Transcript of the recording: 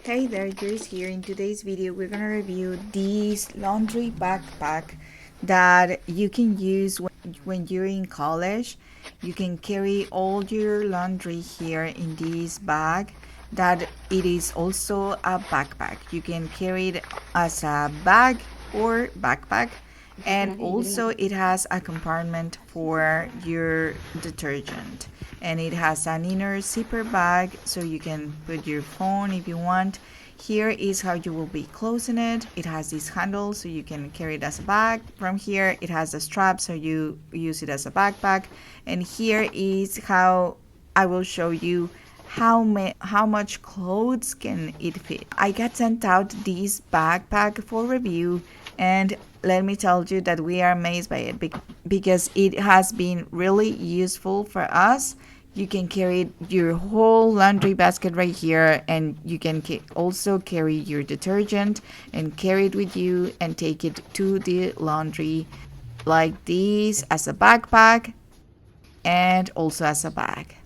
Hey there, Joyce here. In today's video, we're gonna review this laundry backpack that you can use when you're in college. You can carry all your laundry here in this bag. That it is also a backpack. You can carry it as a bag or backpack. And also it has a compartment for your detergent, and it has an inner zipper bag so you can put your phone if you want. Here is how you will be closing it. It has this handle so you can carry it as a bag. From here it has a strap so you use it as a backpack, and here is how I will show you how much clothes can it fit. I got sent out this backpack for review, and let me tell you that we are amazed by it because it has been really useful for us. You can carry your whole laundry basket right here, and you can also carry your detergent and carry it with you and take it to the laundry like this as a backpack and also as a bag.